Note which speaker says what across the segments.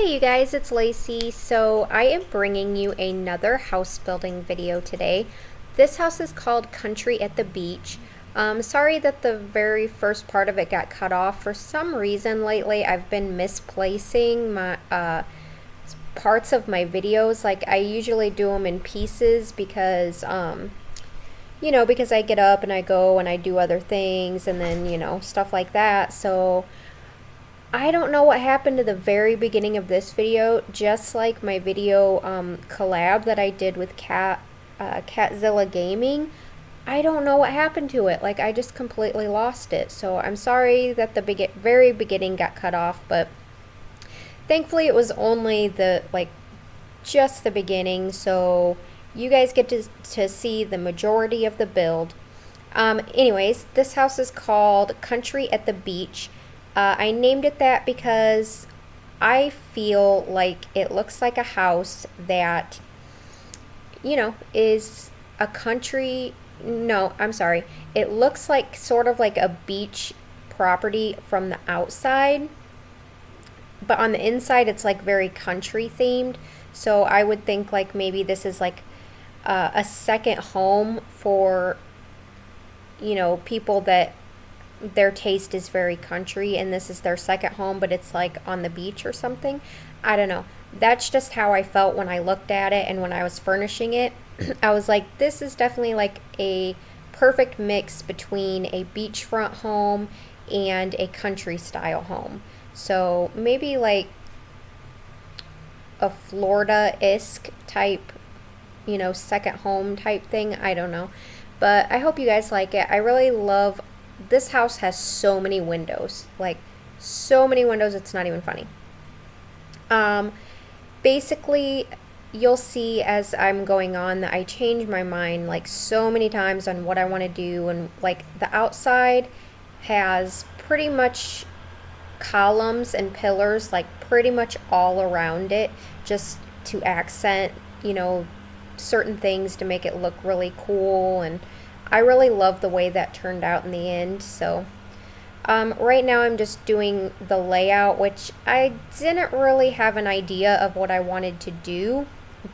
Speaker 1: Hey you guys, it's Lacey. So I am bringing you another house building video today. This house is called Country at the Beach. Sorry that the very first part of it got cut off. For some reason lately I've been misplacing my parts of my videos. Like I usually do them in pieces because because I get up and I go and I do other things and then stuff like that. So I don't know what happened to the very beginning of this video, just like my video collab that I did with Catzilla Gaming. I don't know what happened to it. Like I just completely lost it. So I'm sorry that the very beginning got cut off, but thankfully it was only just the beginning, so you guys get to see the majority of the build. Anyways, this house is called Country at the Beach. I named it that because I feel like it looks like a house that, is a country. No, I'm sorry. It looks like sort of like a beach property from the outside, but on the inside it's like very country themed. So I would think like maybe this is like a second home for, people that their taste is very country and this is their second home, but it's like on the beach or something. I don't know. That's just how I felt when I looked at it and when I was furnishing it. I was like, this is definitely like a perfect mix between a beachfront home and a country style home. So maybe like a Florida-esque type, second home type thing. I don't know. But I hope you guys like it. I really love this house. Has so many windows, like so many windows, it's not even funny. Basically you'll see as I'm going on that I change my mind like so many times on what I want to do, and like the outside has pretty much columns and pillars like pretty much all around it, just to accent certain things to make it look really cool, and I really love the way that turned out in the end. So right now I'm just doing the layout, which I didn't really have an idea of what I wanted to do,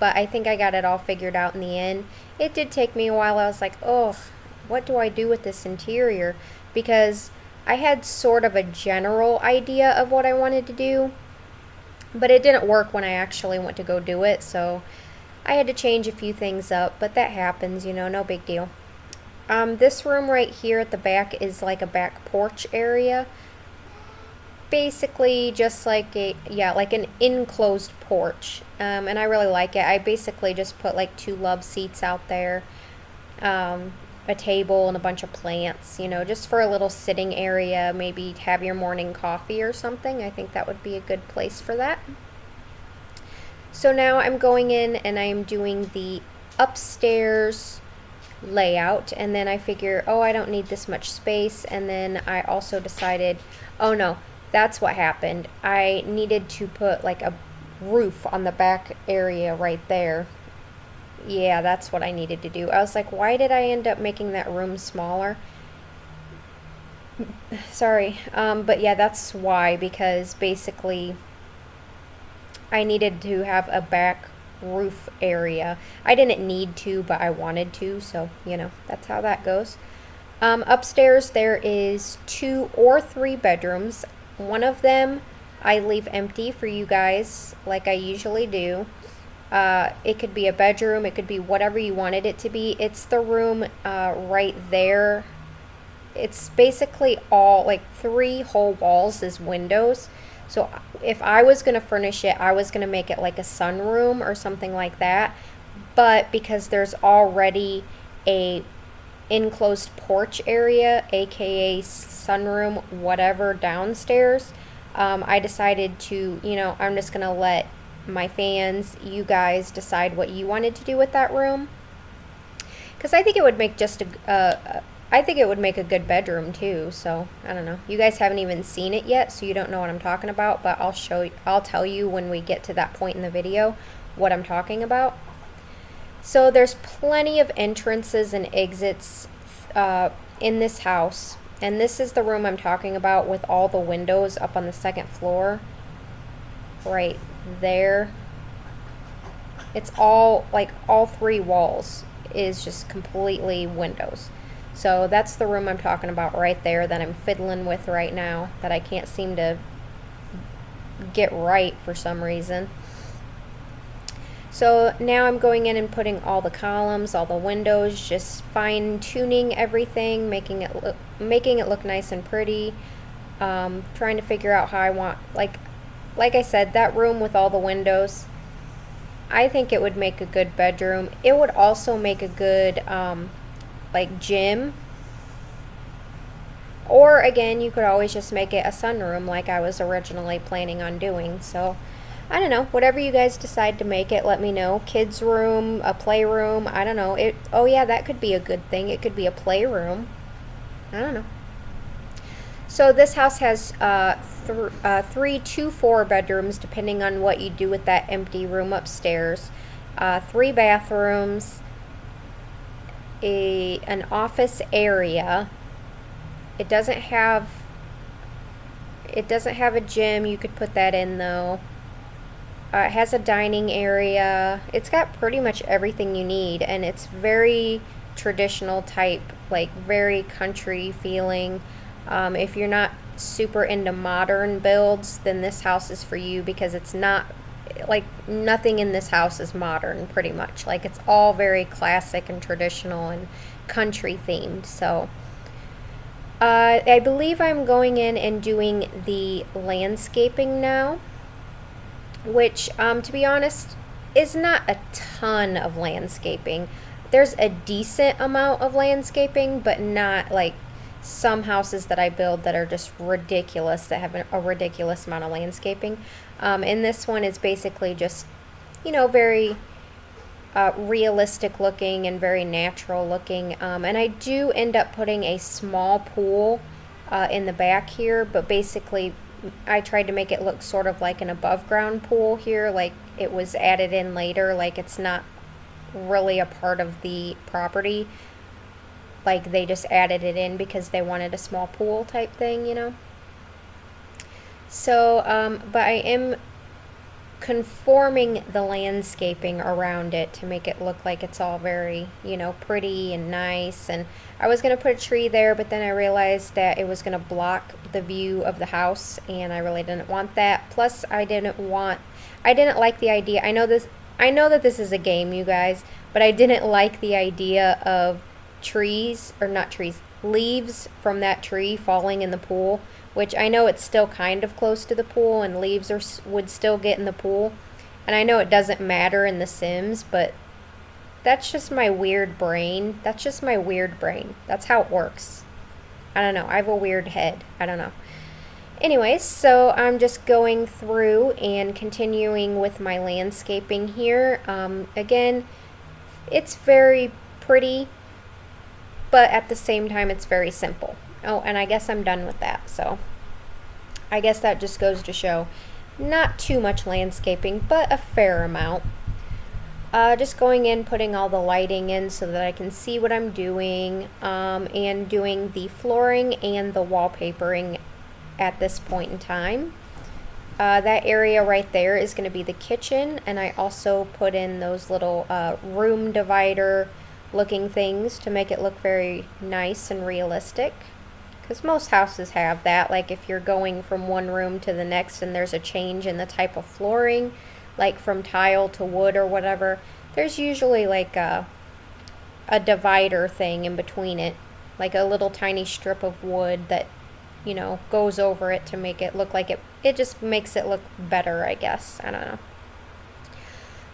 Speaker 1: but I think I got it all figured out in the end. It did take me a while. I was like, oh, what do I do with this interior? Because I had sort of a general idea of what I wanted to do, but it didn't work when I actually went to go do it, so I had to change a few things up, but that happens, no big deal. This room right here at the back is like a back porch area. Basically just like like an enclosed porch. And I really like it. I basically just put like 2 love seats out there, a table and a bunch of plants, just for a little sitting area, maybe have your morning coffee or something. I think that would be a good place for that. So now I'm going in and I'm doing the upstairs layout, and then I figure, oh, I don't need this much space, and then I also decided, oh no, that's what happened. I needed to put like a roof on the back area right there. Yeah, that's what I needed to do. I was like, why did I end up making that room smaller? Sorry, but yeah, that's why, because basically I needed to have a back roof area. I didn't need to, but I wanted to, so that's how that goes. Upstairs there is 2 or 3 bedrooms. One of them I leave empty for you guys like I usually do. It could be a bedroom, it could be whatever you wanted it to be. It's the room right there. It's basically all like 3 whole walls is windows. So if I was going to furnish it, I was going to make it like a sunroom or something like that. But because there's already a enclosed porch area, aka sunroom, whatever, downstairs, I decided to, I'm just going to let my fans, you guys, decide what you wanted to do with that room. Because I think it would make I think it would make a good bedroom too, so I don't know. You guys haven't even seen it yet, so you don't know what I'm talking about, but I'll tell you when we get to that point in the video what I'm talking about. So there's plenty of entrances and exits in this house, and this is the room I'm talking about with all the windows up on the second floor. Right there. It's all, like, all three walls is just completely windows. So that's the room I'm talking about right there that I'm fiddling with right now, that I can't seem to get right for some reason. So now I'm going in and putting all the columns, all the windows, just fine-tuning everything, making it look nice and pretty. Trying to figure out how I want, like I said, that room with all the windows, I think it would make a good bedroom. It would also make a good like gym. Or again, you could always just make it a sunroom like I was originally planning on doing. So I don't know, whatever you guys decide to make it, let me know. Kids room, a playroom, I don't know. Oh yeah, that could be a good thing. It could be a playroom. I don't know. So this house has 3 to 4 bedrooms, depending on what you do with that empty room upstairs. 3 bathrooms, an office area. It doesn't have a gym. You could put that in though. It has a dining area. It's got pretty much everything you need, and it's very traditional type, like very country feeling. If you're not super into modern builds, then this house is for you, because it's not, like, nothing in this house is modern pretty much. Like, it's all very classic and traditional and country themed. So I believe I'm going in and doing the landscaping now, which, to be honest, is not a ton of landscaping. There's a decent amount of landscaping, but not like some houses that I build that are just ridiculous, that have a ridiculous amount of landscaping. And this one is basically just, very realistic looking and very natural looking. And I do end up putting a small pool in the back here, but basically I tried to make it look sort of like an above ground pool here, like it was added in later, like it's not really a part of the property. Like they just added it in because they wanted a small pool type thing. So, but I am conforming the landscaping around it to make it look like it's all very, pretty and nice. And I was going to put a tree there, but then I realized that it was going to block the view of the house, and I really didn't want that. Plus, I didn't like the idea. I know that this is a game, you guys, but I didn't like the idea of leaves from that tree falling in the pool, which I know it's still kind of close to the pool and leaves would still get in the pool. And I know it doesn't matter in The Sims, but that's just my weird brain. That's how it works. I don't know. I have a weird head. I don't know. Anyways, so I'm just going through and continuing with my landscaping here. Again, it's very pretty, but at the same time, it's very simple. Oh, and I guess I'm done with that. So I guess that just goes to show not too much landscaping, but a fair amount. Just going in, putting all the lighting in so that I can see what I'm doing, and doing the flooring and the wallpapering at this point in time. That area right there is going to be the kitchen, and I also put in those little room divider looking things to make it look very nice and realistic, because most houses have that. Like if you're going from one room to the next and there's a change in the type of flooring, like from tile to wood or whatever, there's usually like a divider thing in between it, like a little tiny strip of wood that goes over it to make it look like it just makes it look better, I guess. I don't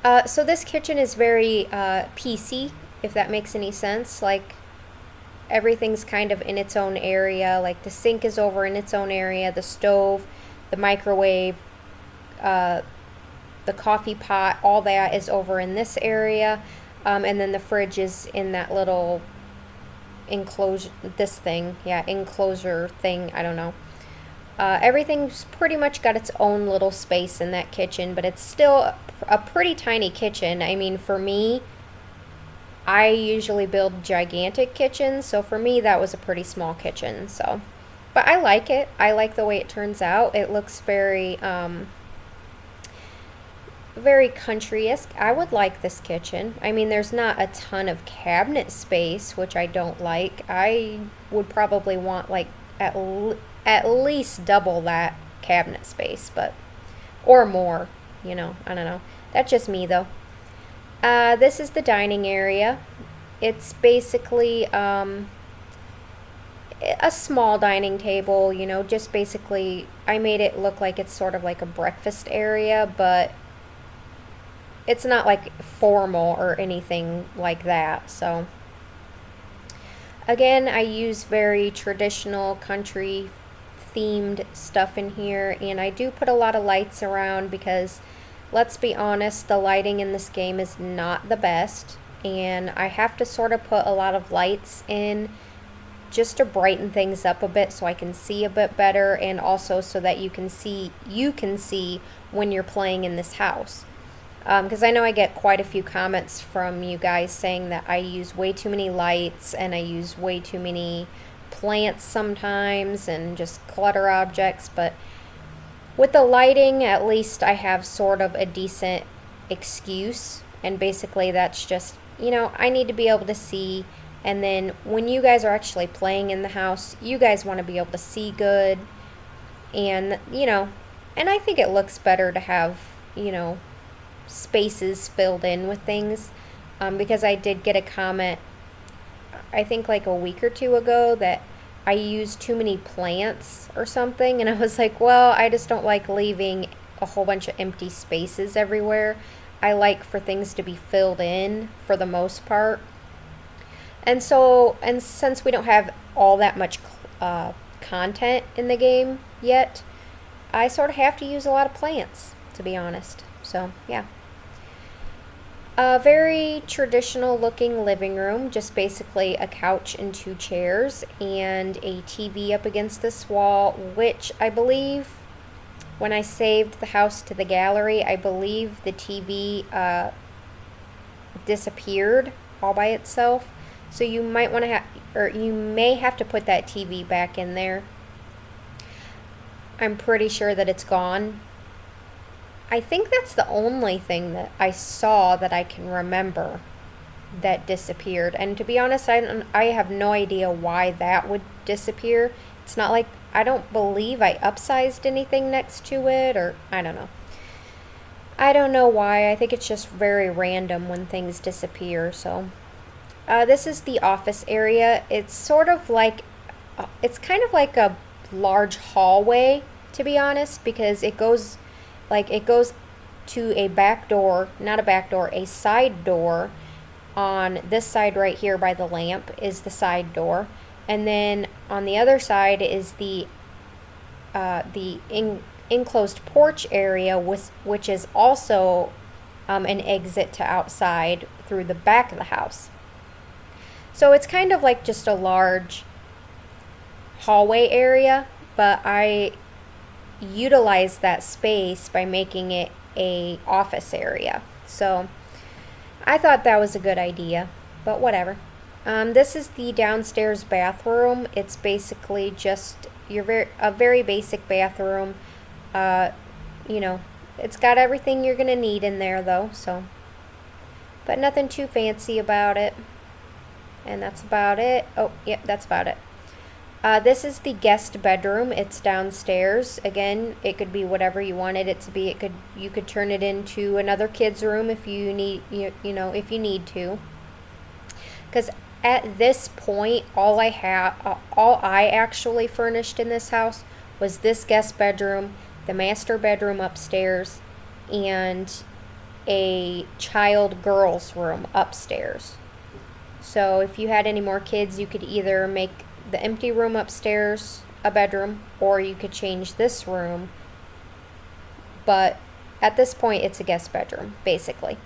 Speaker 1: know. So this kitchen is very PC, if that makes any sense. Like everything's kind of in its own area. Like the sink is over in its own area, the stove, the microwave, the coffee pot, all that is over in this area. And then the fridge is in that little enclosure thing, I don't know. Everything's pretty much got its own little space in that kitchen, but it's still a pretty tiny kitchen. I mean, for me, I usually build gigantic kitchens, so for me that was a pretty small kitchen. So, but I like it. I like the way it turns out. It looks very very country-esque. I would like this kitchen. I mean, there's not a ton of cabinet space, which I don't like. I would probably want like at least double that cabinet space, but or more, you know, I don't know. That's just me though. This is the dining area. It's basically a small dining table, you know, just basically I made it look like it's sort of like a breakfast area, but it's not like formal or anything like that. So again, I use very traditional country themed stuff in here, and I do put a lot of lights around because let's be honest, the lighting in this game is not the best, and I have to sort of put a lot of lights in just to brighten things up a bit so I can see a bit better, and also so that you can see when you're playing in this house. Because I know I get quite a few comments from you guys saying that I use way too many lights and I use way too many plants sometimes and just clutter objects, but with the lighting, at least I have sort of a decent excuse, and basically that's just, you know, I need to be able to see, and then when you guys are actually playing in the house, you guys want to be able to see good, and, you know, and I think it looks better to have, you know, spaces filled in with things, because I did get a comment, I think like a week or two ago, that I used too many plants or something, and I was like, well, I just don't like leaving a whole bunch of empty spaces everywhere. I like for things to be filled in for the most part. And so, and since we don't have all that much content in the game yet, I sort of have to use a lot of plants, to be honest. So, yeah. A very traditional looking living room, just basically a couch and 2 chairs and a TV up against this wall, which I believe when I saved the house to the gallery, I believe the TV disappeared all by itself. So you might want to have, or you may have to put that TV back in there. I'm pretty sure that it's gone. I think that's the only thing that I saw that I can remember that disappeared. And to be honest, I have no idea why that would disappear. It's not like, I don't believe I upsized anything next to it, or I don't know. I don't know why. I think it's just very random when things disappear. So this is the office area. It's sort of like, it's kind of like a large hallway, to be honest, because it goes to a back door, not a back door, a side door. On this side right here by the lamp is the side door, and then on the other side is the enclosed porch area, which is also an exit to outside through the back of the house. So it's kind of like just a large hallway area, but I utilize that space by making it a office area. So I thought that was a good idea, but whatever. This is the downstairs bathroom. It's basically just a very basic bathroom. You know, it's got everything you're gonna need in there though, so, but nothing too fancy about it. And that's about it. Oh, yep, that's about it. This is the guest bedroom. It's downstairs. Again, it could be whatever you wanted it to be. You could turn it into another kid's room if you need, you know, if you need to. Because at this point, all I actually furnished in this house was this guest bedroom, the master bedroom upstairs, and a child girls room upstairs. So if you had any more kids, you could either make the empty room upstairs a bedroom, or you could change this room, but at this point it's a guest bedroom basically.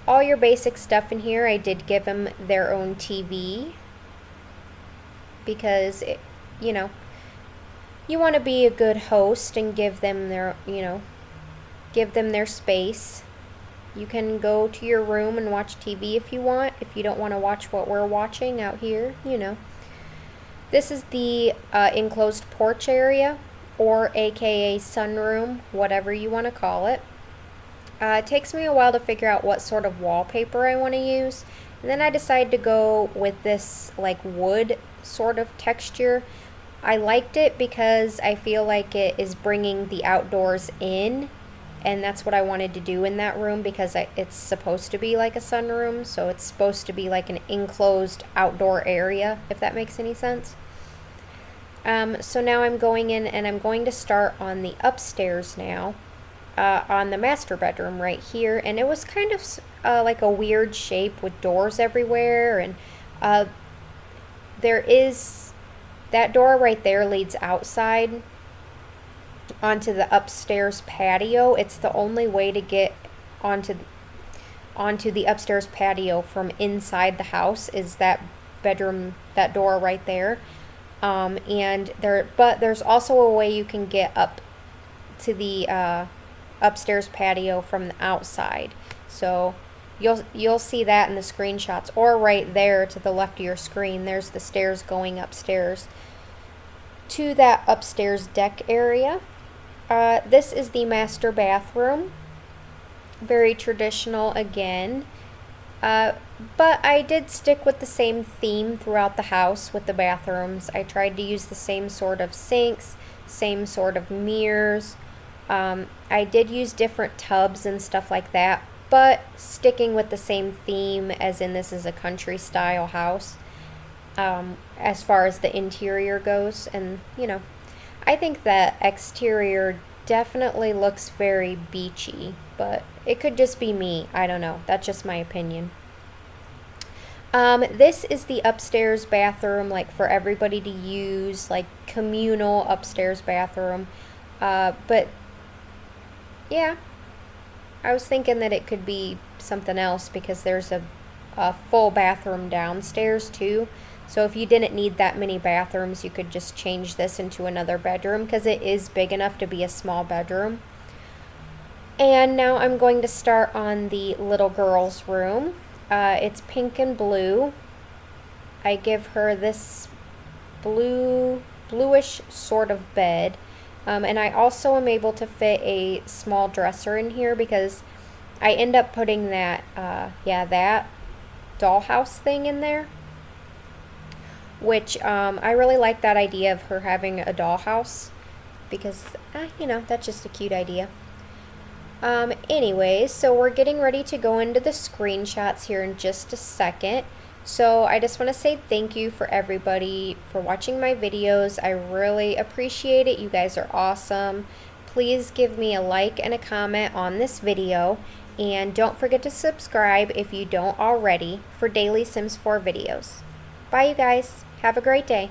Speaker 1: All your basic stuff in here. I did give them their own TV because you know, you want to be a good host and give them their, you know, give them their space. You can go to your room and watch TV if you want, if you don't want to watch what we're watching out here, you know. This is the enclosed porch area, or aka sunroom, whatever you want to call it. It takes me a while to figure out what sort of wallpaper I want to use. And then I decided to go with this like wood sort of texture. I liked it because I feel like it is bringing the outdoors in, and that's what I wanted to do in that room because it's supposed to be like a sunroom, so it's supposed to be like an enclosed outdoor area, if that makes any sense. So now I'm going in and I'm going to start on the upstairs now, on the master bedroom right here, and it was kind of like a weird shape with doors everywhere, and there is that door right there leads outside onto the upstairs patio. It's the only way to get onto the upstairs patio from inside the house is that bedroom, that door right there. But there's also a way you can get up to the upstairs patio from the outside. So you'll see that in the screenshots, or right there to the left of your screen. There's the stairs going upstairs to that upstairs deck area. This is the master bathroom. Very traditional again. But I did stick with the same theme throughout the house with the bathrooms. I tried to use the same sort of sinks, same sort of mirrors. I did use different tubs and stuff like that, but sticking with the same theme, as in this is a country style house, as far as the interior goes. And I think the exterior definitely looks very beachy, but it could just be me. I don't know. That's just my opinion. This is the upstairs bathroom, like for everybody to use, like communal upstairs bathroom. But yeah, I was thinking that it could be something else because there's a full bathroom downstairs too. So if you didn't need that many bathrooms, you could just change this into another bedroom because it is big enough to be a small bedroom. And now I'm going to start on the little girl's room. It's pink and blue. I give her this bluish sort of bed. And I also am able to fit a small dresser in here because I end up putting that dollhouse thing in there. Which I really like that idea of her having a dollhouse because, that's just a cute idea. Anyways, so we're getting ready to go into the screenshots here in just a second. So I just want to say thank you for everybody for watching my videos. I really appreciate it. You guys are awesome. Please give me a like and a comment on this video. And don't forget to subscribe if you don't already for daily Sims 4 videos. Bye, you guys. Have a great day.